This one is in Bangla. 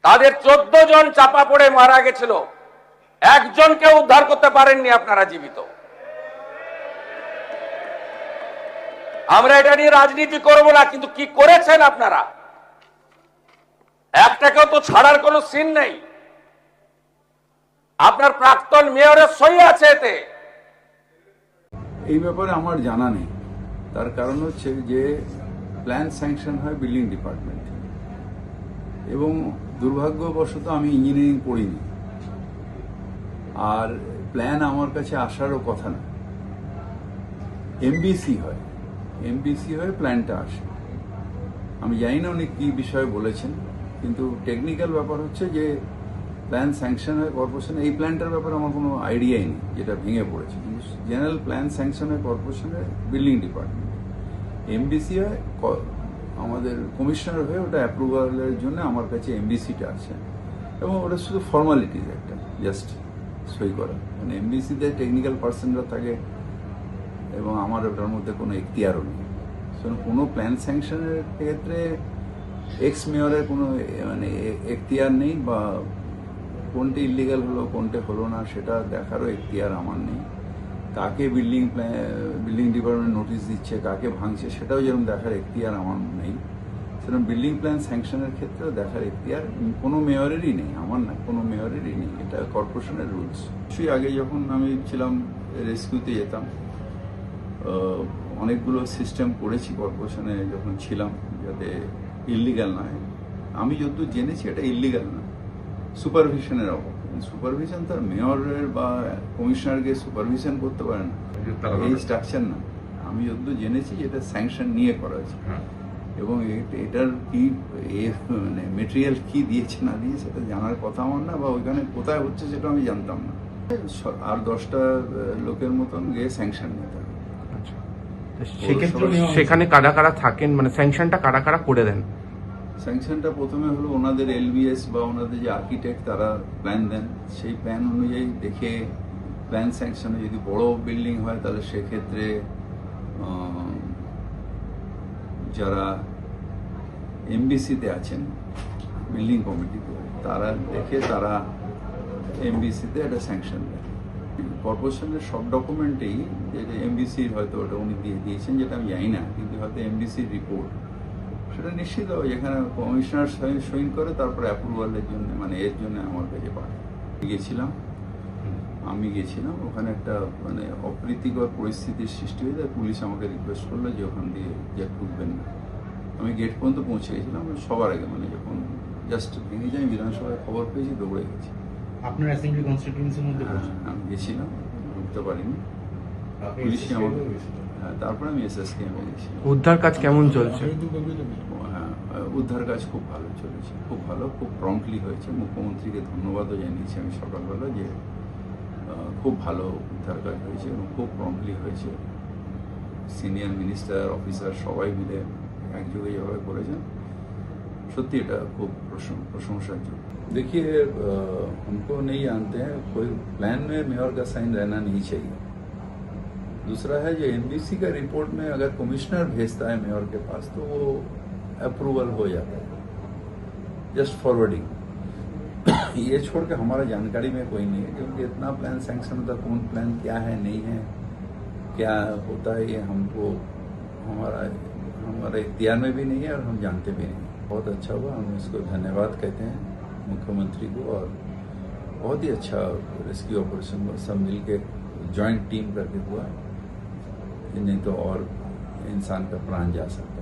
তাদের 14 জন চাপা পড়ে মারা গেছিল, একজনকে উদ্ধার করতে পারেননি আপনারা জীবিত। আমরা এটা নিয়ে রাজনীতি করব না, কিন্তু কি করেছেন আপনারা? একটাকেও তো ছাড়ার কোনো সিন নেই। আপনার প্রাক্তন মেয়রের সই আছে এতে। এই ব্যাপারে আমার জানা নেই। তার কারণ হচ্ছে যে প্ল্যান স্যাংশন হয় বিল্ডিং ডিপার্টমেন্ট, এবং দুর্ভাগ্যবশত আমি ইঞ্জিনিয়ারিং পড়িনি, আর প্ল্যান আমার কাছে আসারও কথা না। এমবিসি হয় প্ল্যানটা আসে। আমি জানি না উনি কি বিষয়ে বলেছেন, কিন্তু টেকনিক্যাল ব্যাপার হচ্ছে যে প্ল্যান স্যাংশন হয় কর্পোরেশনে। এই প্ল্যানটার ব্যাপারে আমার কোনো আইডিয়াই নেই, যেটা ভেঙে পড়েছে। কিন্তু জেনারেল প্ল্যান স্যাংশন হয় কর্পোরেশনের বিল্ডিং ডিপার্টমেন্ট। এমবিসি হয় আমাদের কমিশনার হয়ে, ওটা অ্যাপ্রুভালের জন্য আমার কাছে এমবিসিটা আছে, এবং ওটা শুধু ফর্মালিটিজ, একটা জাস্ট সই করা। মানে এমবিসিতে টেকনিক্যাল পার্সনরা থাকে, এবং আমার ওটার মধ্যে কোনো এখতিয়ারও নেই। কোনো প্ল্যান স্যাংশনের ক্ষেত্রে এক্স মেয়রের কোনো মানে এখতিয়ার নেই, বা কোনটি ইলিগাল হলো কোনটা হলো না সেটা দেখারও এখতিয়ার আমার নেই। কাকে বিল্ডিং ডিপার্টমেন্ট নোটিশ দিচ্ছে, কাকে ভাঙছে, সেটাও যেরকম দেখার এখতিয়ার আমার নেই, সেরকম বিল্ডিং প্ল্যান স্যাংশনের ক্ষেত্রেও দেখার এখতিয়ার কোনো মেয়রেরই নেই, আমার না, কোনো মেয়রেরই নেই। এটা কর্পোরেশনের রুলস। কিছুই আগে যখন আমি ছিলাম, রেস্কিউতে যেতাম, অনেকগুলো সিস্টেম করেছি কর্পোরেশনে যখন ছিলাম, যাতে ইল্লিগাল নয়। আমি যতদূর জেনেছি এটা ইল্লিগাল না, সুপারভিশনের অভাব। সুপারভিশন তার মেয়রের বা কমিশনারকে সুপারভিশন করতে পারে না, এই স্ট্রাকচার না। আমি যতদূর জেনেছি এটা স্যাংশন নিয়ে করা হয়েছে, এবং এটার কি মানে মেটেরিয়াল কি দিয়েছে না দিয়েছে সেটা জানার কথা আমার না, বা ওইখানে কোথায় হচ্ছে সেটা আমি জানতাম না। আর 10টা লোকের মতন গিয়ে স্যাংশন নিতে হবে। সেখানে কারা কারা থাকেন, মানে স্যাংশনটা কারা কারা করে দেন? স্যাংশনটা প্রথমে হলো ওনাদের এলবিএস বা ওনাদের যে আর্কিটেক্ট, তারা প্ল্যান দেন। সেই প্ল্যান অনুযায়ী দেখে প্ল্যান স্যাংশনে, যদি বড় বিল্ডিং হয় তাহলে সেক্ষেত্রে যারা এমবিসিতে আছেন, বিল্ডিং কমিটিতে, তারা দেখে তারা এমবিসিতে একটা স্যাংশন দেন। কর্পোরেশনের সব ডকুমেন্টেই যেটা এমবিসির, হয়তো ওটা উনি দিয়ে দিয়েছেন, যেটা আমি জানি না, কিন্তু হয়তো এমবিসির রিপোর্ট সেটা নিশ্চিত হবে, যেখানে কমিশনার সইন করে, তারপরে অ্যাপ্রুভালের জন্য, মানে এর জন্য আমার কাছে পাঠায়। আমি গেছিলাম ওখানে, একটা মানে অপ্রীতিকর পরিস্থিতির সৃষ্টি হয়ে যায়। পুলিশ আমাকে রিকোয়েস্ট করলো যে ওখান দিয়ে যে ঢুকবেন না। আমি গেট পর্যন্ত পৌঁছে গেছিলাম সবার আগে, মানে যখন জাস্ট ভেঙে যাই, বিধানসভায় খবর পেয়েছি, দৌড়ে গেছি। আপনার অ্যাসেম্বলি কনস্টিটিউয়েন্সির মধ্যে আমি গেছিলাম, ঢুকতে পারিনি, পুলিশই আমাকে। হ্যাঁ, তারপরে আমি এসএসকেএমে গেছি। উদ্ধার কাজ কেমন চলছে? হ্যাঁ, উদ্ধার কাজ খুব ভালো চলেছে, খুব ভালো, খুব প্রম্পটলি হয়েছে। মুখ্যমন্ত্রীকে ধন্যবাদও জানিয়েছি আমি সকালবেলা, যে খুব ভালো উদ্ধার কাজ হয়েছে এবং খুব প্রম্পটলি হয়েছে। সিনিয়র মিনিস্টার, অফিসার সবাই মিলে একযোগে যেভাবে করেছেন, সত্যি এটা খুব प्रशंसा যোগ্য। देखिए, हमको नहीं जानते हैं, कोई प्लान में मेयर का साइन रहना नहीं चाहिए। दूसरा है, जो एमबीसी का रिपोर्ट में अगर कमिश्नर भेजता है मेयर के पास, तो वो अप्रूवल हो जाता है, जस्ट फॉरवर्डिंग। ये छोड़ के हमारा जानकारी में कोई नहीं है, क्योंकि इतना प्लान सैंक्शन होता, कौन प्लान क्या है नहीं है, क्या होता है, ये हमको हमारे इख्तियार में भी नहीं है, और हम जानते भी नहीं। बहुत अच्छा हुआ, हम इसको धन्यवाद कहते हैं मुख्यमंत्री को, और बहुत ही अच्छा रेस्क्यू ऑपरेशन सब मिलके जॉइंट टीम करके हुआ, नहीं तो और इंसान का प्राण जा सकता।